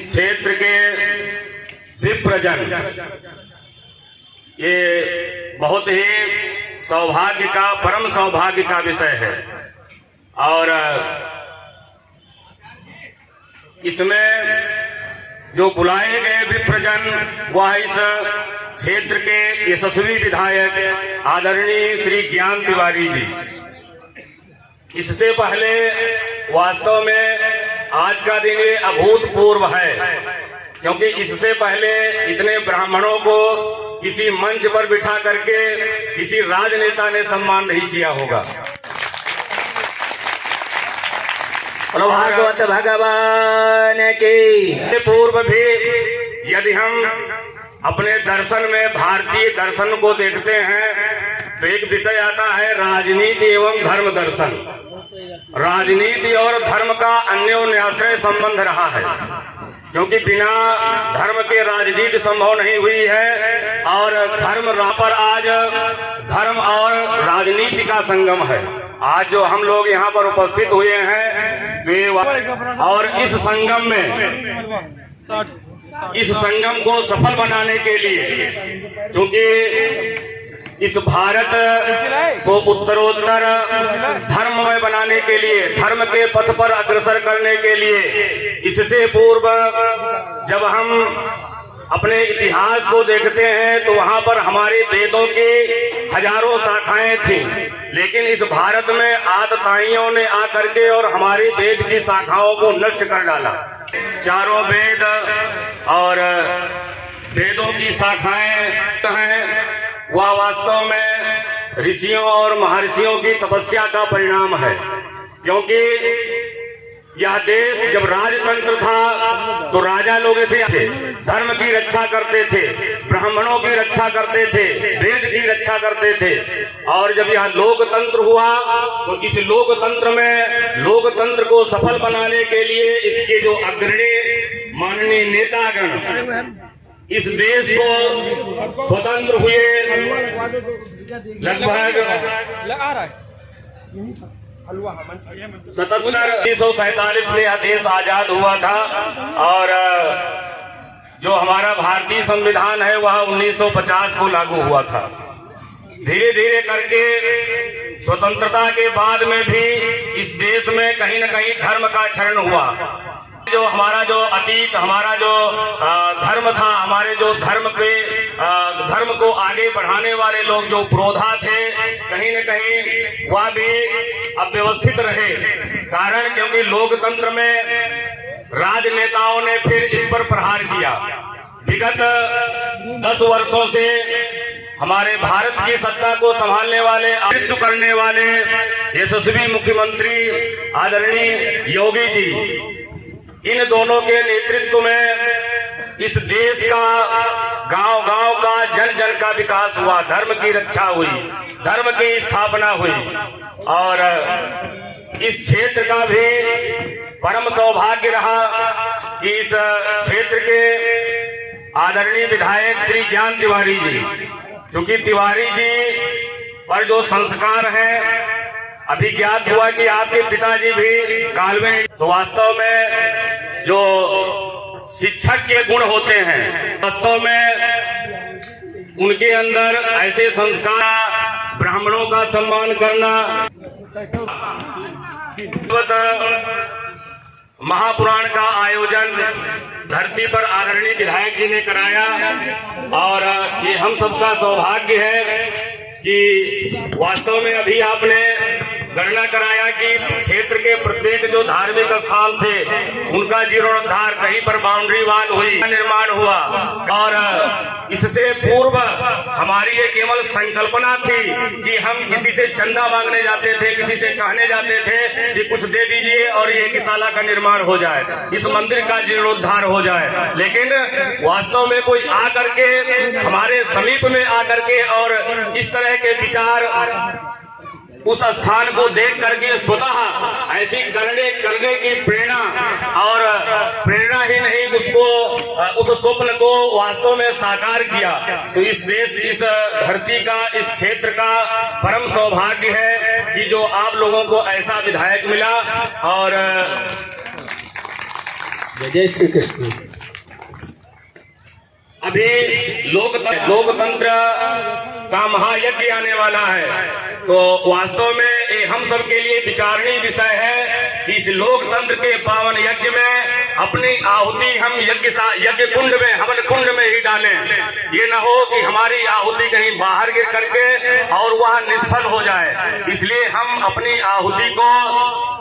क्षेत्र के विप्रजन, ये बहुत ही सौभाग्य का, परम सौभाग्य का विषय है। और इसमें जो बुलाए गए विप्रजन वह इस क्षेत्र के यशस्वी विधायक आदरणीय श्री ज्ञान तिवारी जी। इससे पहले वास्तव में आज का दिन ये अभूतपूर्व है, क्योंकि इससे पहले इतने ब्राह्मणों को किसी मंच पर बिठा करके किसी राजनेता ने सम्मान नहीं किया होगा। भागवत भगवान की। पूर्व भी यदि हम अपने दर्शन में भारतीय दर्शन को देखते हैं तो एक विषय आता है राजनीति एवं धर्म दर्शन। राजनीति और धर्म का अन्योन्याश्रय संबंध रहा है, क्योंकि बिना धर्म के राजनीति संभव नहीं हुई है, और धर्म पर आज धर्म और राजनीति का संगम है। आज जो हम लोग यहाँ पर उपस्थित हुए हैं वे, और इस संगम को सफल बनाने के लिए, क्योंकि इस भारत को उत्तरोत्तर धर्ममय बनाने के लिए, धर्म के पथ पर अग्रसर करने के लिए, इससे पूर्व जब हम अपने इतिहास को देखते हैं तो वहाँ पर हमारे वेदों की हजारों शाखाएं थी, लेकिन इस भारत में आतताइयों ने आकर के और हमारी वेद की शाखाओं को नष्ट कर डाला। चारों वेद और वेदों की शाखाएं हैं वह वास्तव में ऋषियों और महर्षियों की तपस्या का परिणाम है, क्योंकि यह देश जब राजतंत्र था तो राजा लोग ऐसे थे, धर्म की रक्षा करते थे, ब्राह्मणों की रक्षा करते थे, वेद की रक्षा करते थे। और जब यह लोकतंत्र हुआ तो इस लोकतंत्र में लोकतंत्र को सफल बनाने के लिए इसके जो अग्रणी माननीय नेतागण इस देश को स्वतंत्र हुए लगभग 1947 में यह देश आजाद हुआ था, और जो हमारा भारतीय संविधान है वह 1950 को लागू हुआ था। धीरे धीरे करके स्वतंत्रता के बाद में भी इस देश में कहीं न कहीं धर्म का क्षरण हुआ। जो हमारा जो अतीत, हमारा जो धर्म था, हमारे जो धर्म को आगे बढ़ाने वाले लोग जो पुरोधा थे, कहीं न कहीं वह भी अव्यवस्थित रहे। कारण क्योंकि लोकतंत्र में राजनेताओं ने फिर इस पर प्रहार किया। विगत 10 वर्षों से हमारे भारत की सत्ता को संभालने वाले, नेतृत्व करने वाले यशस्वी मुख्यमंत्री आदरणीय योगी जी, इन दोनों के नेतृत्व में इस देश का गांव-गांव का, जन जन का विकास हुआ, धर्म की रक्षा हुई, धर्म की स्थापना हुई। और इस क्षेत्र का भी परम सौभाग्य रहा कि इस क्षेत्र के आदरणीय विधायक श्री ज्ञान तिवारी जी, क्योंकि तिवारी जी पर जो संस्कार हैं, अभी ज्ञात हुआ कि आपके पिताजी भी कालवे, तो वास्तव में जो शिक्षक के गुण होते हैं, वास्तव में उनके अंदर ऐसे संस्कार, ब्राह्मणों का सम्मान करना, महापुराण का आयोजन धरती पर आदरणीय विधायक जी ने कराया, और ये हम सबका सौभाग्य है कि वास्तव में अभी आपने गणना कराया कि क्षेत्र के प्रत्येक जो धार्मिक स्थान थे उनका जीर्णोद्धार, कहीं पर बाउंड्री वाल हुई, निर्माण हुआ। और इससे पूर्व हमारी ये केवल संकल्पना थी कि हम किसी से चंदा मांगने जाते थे, किसी से कहने जाते थे कि कुछ दे दीजिए और ये किसाला का निर्माण हो जाए, इस मंदिर का जीर्णोद्धार हो जाए। लेकिन वास्तव में कोई आकर के हमारे समीप में आकर के और इस तरह के विचार उस स्थान को देख करके स्वतः ऐसी करने की प्रेरणा, और प्रेरणा ही नहीं, उसको उस स्वप्न को वास्तव में साकार किया। तो इस देश, इस धरती का, इस क्षेत्र का परम सौभाग्य है कि जो आप लोगों को ऐसा विधायक मिला। और जय जय श्री कृष्ण। अभी लोकतंत्र का महायज्ञ आने वाला है, तो वास्तव में ये हम सब के लिए विचारणीय विषय है कि इस लोकतंत्र के पावन यज्ञ में अपनी आहुति हम यज्ञ कुंड में, हवन कुंड में ही डालें। ये न हो कि हमारी आहुति कहीं बाहर गिर करके और वह निष्फल हो जाए। इसलिए हम अपनी आहुति को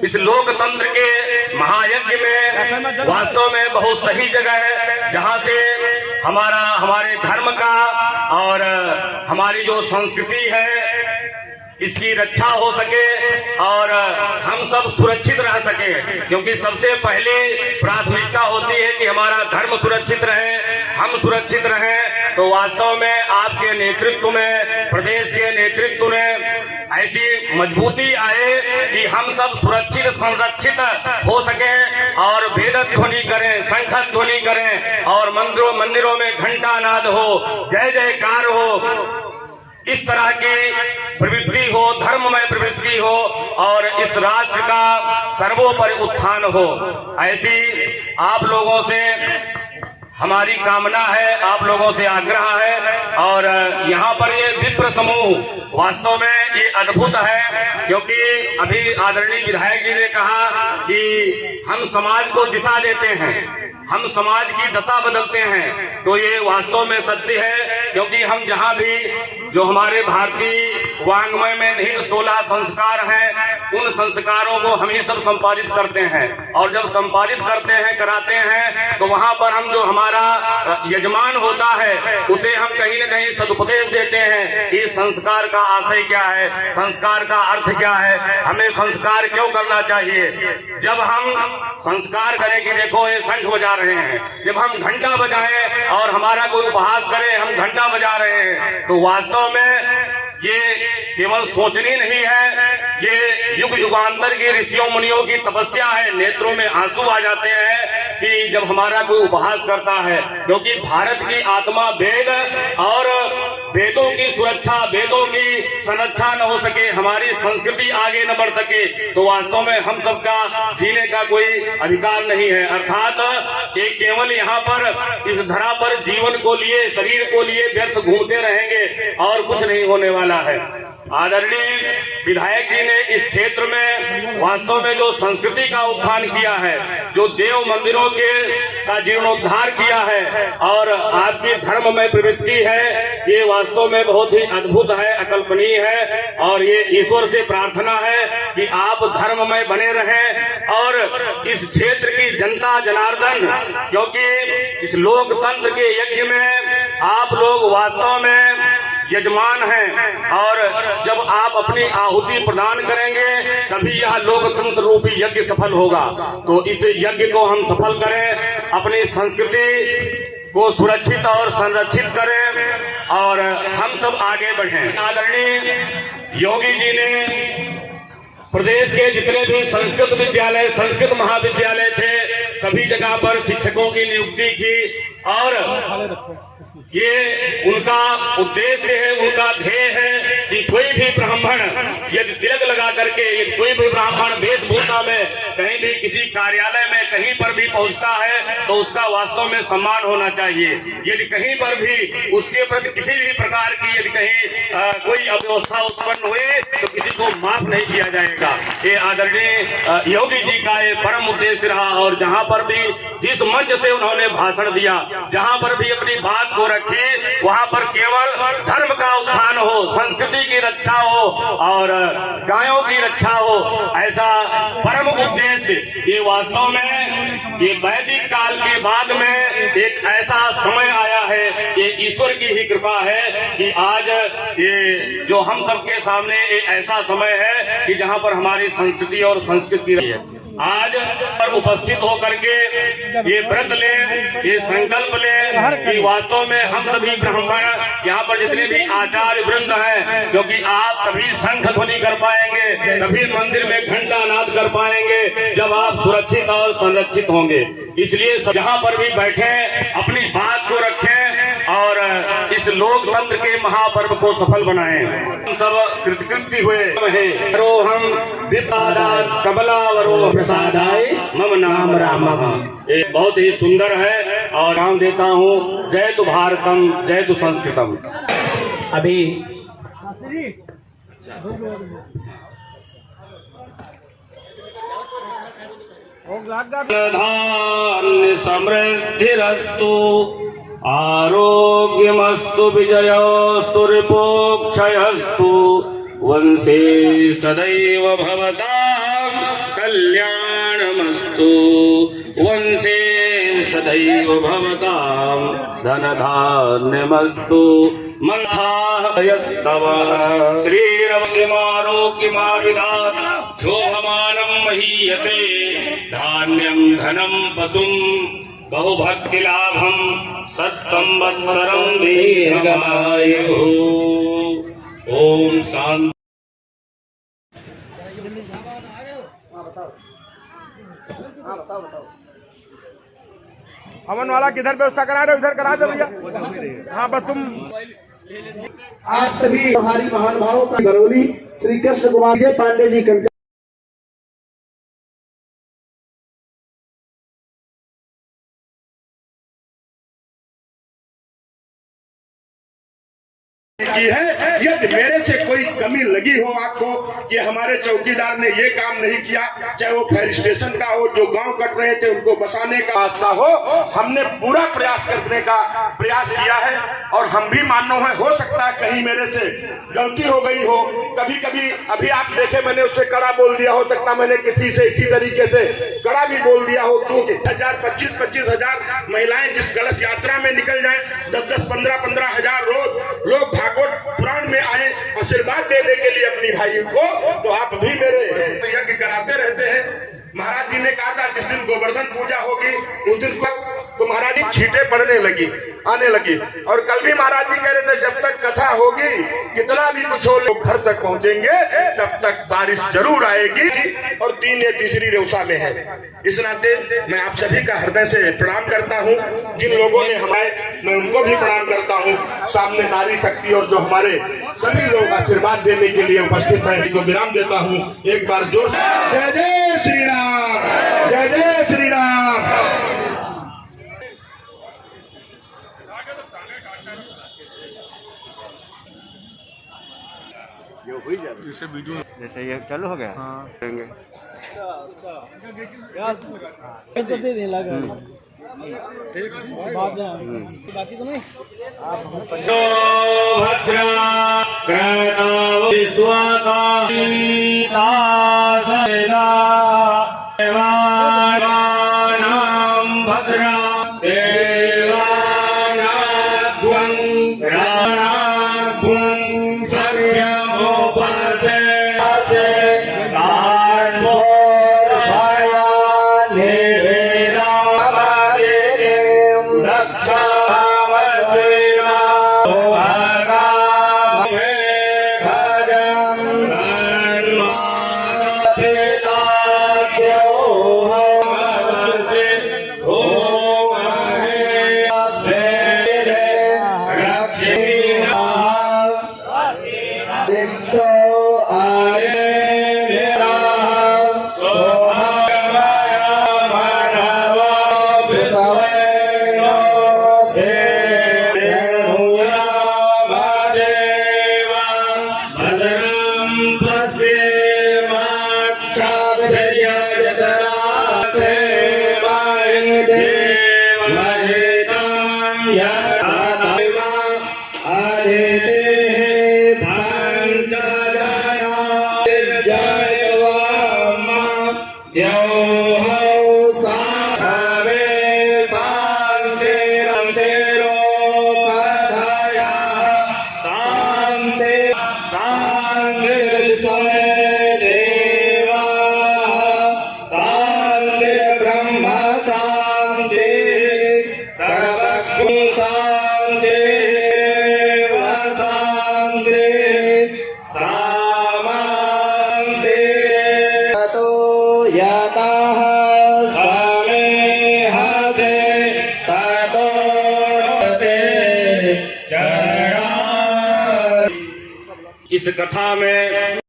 इस लोकतंत्र के महायज्ञ में वास्तव में बहुत सही जगह है, जहां से हमारे धर्म का और हमारी जो संस्कृति है इसकी रक्षा हो सके और हम सब सुरक्षित रह सके। क्योंकि सबसे पहली प्राथमिकता होती है कि हमारा धर्म सुरक्षित रहे, हम सुरक्षित रहें। तो वास्तव में आपके नेतृत्व में, प्रदेश के नेतृत्व में ऐसी मजबूती आए कि हम सब सुरक्षित संरक्षित हो सके और वेद ध्वनि करें, शंख ध्वनि करें और मंदिरों में घंटानाद हो, जय जयकार हो, इस तरह की प्रवृत्ति हो, धर्ममय प्रवृत्ति हो और इस राष्ट्र का सर्वोपरि उत्थान हो। ऐसी आप लोगों से हमारी कामना है, आप लोगों से आग्रह है। और यहाँ पर ये विप्र समूह वास्तव में ये अद्भुत है, क्योंकि अभी आदरणीय विधायक जी ने कहा कि हम समाज को दिशा देते हैं, हम समाज की दशा बदलते हैं। तो ये वास्तव में सत्य है, क्योंकि हम जहाँ भी जो हमारे भारतीय वांग्मय में निहित 16 संस्कार हैं, उन संस्कारों को हम ही सब संपादित करते हैं। और जब संपादित करते हैं, कराते हैं, तो वहाँ पर हम जो हमारा यजमान होता है उसे हम कहीं न कहीं सदुपदेश देते हैं कि संस्कार का आशय क्या है, संस्कार का अर्थ क्या है, हमें संस्कार क्यों करना चाहिए। जब हम संस्कार करें कि देखो ये शंख बजा रहे हैं, जब हम घंटा बजाएं और हमारा कोई उपहास करे, हम घंटा बजा रहे हैं, तो वास्तव में ये केवल सोचनी नहीं है, ये युग युगांतर की ऋषियों मुनियों की तपस्या है। नेत्रों में आंसू आ जाते हैं कि जब हमारा कोई उपहास करता है, क्योंकि भारत की आत्मा वेद और वेदों की सुरक्षा, वेदों की संरक्षा न हो सके, हमारी संस्कृति आगे न बढ़ सके, तो वास्तव में हम सबका जीने का कोई अधिकार नहीं है। अर्थात ये केवल यहाँ पर इस धरा पर जीवन को लिए, शरीर को लिए व्यर्थ घूमते रहेंगे और कुछ नहीं होने वाला है। आदरणीय विधायक जी ने इस क्षेत्र में वास्तव में जो संस्कृति का उत्थान किया है, जो देव मंदिरों का जीर्णोद्धार किया है और आपकी धर्ममय प्रवृत्ति है, ये वास्तव में बहुत ही अद्भुत है, अकल्पनीय है। और ये ईश्वर से प्रार्थना है कि आप धर्ममय बने रहें और इस क्षेत्र की जनता जनार्दन, क्योंकि इस लोकतंत्र के यज्ञ में आप लोग वास्तव में यजमान हैं और जब आप अपनी आहुति प्रदान करेंगे तभी यह लोकतंत्र रूपी यज्ञ सफल होगा। तो इस यज्ञ को हम सफल करें, अपनी संस्कृति को सुरक्षित और संरक्षित करें और हम सब आगे बढ़ें। आदरणीय योगी जी ने प्रदेश के जितने भी संस्कृत विद्यालय, संस्कृत महाविद्यालय थे, सभी जगह पर शिक्षकों की नियुक्ति की और ये उनका उद्देश्य है, उनका ध्येय है कि कोई भी ब्राह्मण यदि तिलक लगा करके, यदि कोई भी ब्राह्मण वेशभूषा में कहीं भी किसी कार्यालय में कहीं पर भी पहुंचता है तो उसका वास्तव में सम्मान होना चाहिए। यदि कहीं पर भी उसके प्रति किसी भी प्रकार की यदि कहीं कोई अव्यवस्था उत्पन्न हुई तो किसी को माफ नहीं किया जाएगा। ये आदरणीय योगी जी का ये परम उद्देश्य रहा और जहाँ पर भी जिस मंच से उन्होंने भाषण दिया, जहाँ पर भी अपनी बात को रखी, वहाँ पर केवल धर्म का उत्थान हो, संस्कृति की रक्षा हो और गायों की रक्षा हो, ऐसा परम उद्देश्य। ये वास्तव में ये वैदिक काल के बाद में एक ऐसा समय आया है, ये ईश्वर की ही कृपा है कि आज ये जो हम सबके सामने एक ऐसा समय है कि जहाँ पर हमारी संस्कृति और संस्कृति रही है। आज पर उपस्थित होकर के ये व्रत ले, ये संकल्प ले कि वास्तव में हम सभी ब्राह्मण यहाँ पर जितने भी आचार्य वृंद हैं, क्योंकि आप तभी शंख ध्वनि कर पाएंगे, तभी मंदिर में घंटा नाद कर पाएंगे जब आप सुरक्षित और संरक्षित होंगे। इसलिए जहाँ पर भी बैठे अपनी बात को रखें और इस लोकतंत्र के महापर्व को सफल बनाएं। हम सब कृतकृत्य हुए हैं। हम विपादात कमलावरो प्रसादाय मम नाम रामः। एक बहुत ही सुंदर है और नाम देता हूँ जय तु भारतम जय तु संस्कृतम। अभी धान्य समृद्धिरस्तु आरोग्यमस्तु विजयोस्तु रिपोक्षयस्तु वंशे सदैव भवतां कल्याणमस्तु वंशे सदैव भवतां धनधान्यमस्तु मंथायस्तव श्रीरवसिमारोग्यमाविदात् शोभमानं महीयते धान्यं धनं पशुं बहुभक्तिलाभं सत्संवत्सरं दीर्घमायुः। ओम शांति। अमन वाला किधर व्यवस्था करा रहे हो, इधर करा दो भैया। हाँ बस तुम आप सभी हमारी महानुभावों का बरौली श्री कृष्ण कुमार जय पांडे जी कंकर की है। यदि मेरे से कोई कमी लगी हो आपको कि हमारे चौकीदार ने ये काम नहीं किया, चाहे वो फायर स्टेशन का हो, जो गांव कट रहे थे उनको बसाने का रास्ता हो, हमने पूरा प्रयास करने का प्रयास किया है। और हम भी मानो है, हो सकता है कहीं मेरे से गलती हो गई हो। कभी कभी अभी आप देखे मैंने उससे कड़ा बोल दिया, हो सकता मैंने किसी से इसी तरीके से कड़ा भी बोल दिया हो। चूंकि 25-25 हजार महिलाएं जिस गलत यात्रा में निकल जाए, 10-10, 15-15 हजार रोज लोग भागवत पुराण में आए आशीर्वाद देने के लिए अपनी भाई को, तो आप भी मेरे यज्ञ कराते रहते हैं। महाराज जी ने कहा था जिस दिन गोवर्धन पूजा होगी उस दिन तो महाराज जी छींटे पड़ने लगी, आने लगी। और कल भी महाराज जी कह रहे थे जब तक कथा होगी, कितना भी कुछ हो, लोग घर तक पहुंचेंगे, तब तक बारिश जरूर आएगी। और 3 या तीसरी रेवसा में है। इस नाते मैं आप सभी का हृदय से प्रणाम करता हूं। जिन लोगों ने हमारे, मैं उनको भी प्रणाम करता हूं। सामने नारी शक्ति और जो हमारे सभी लोग आशीर्वाद देने के लिए उपस्थित हैं, इनको विराम देता हूं। एक बार जोर से जय जय श्री राम, जय जय श्री राम। जैसे ये चालू हो गया। हाँ। बाकी तो नहीं Oh इस कथा में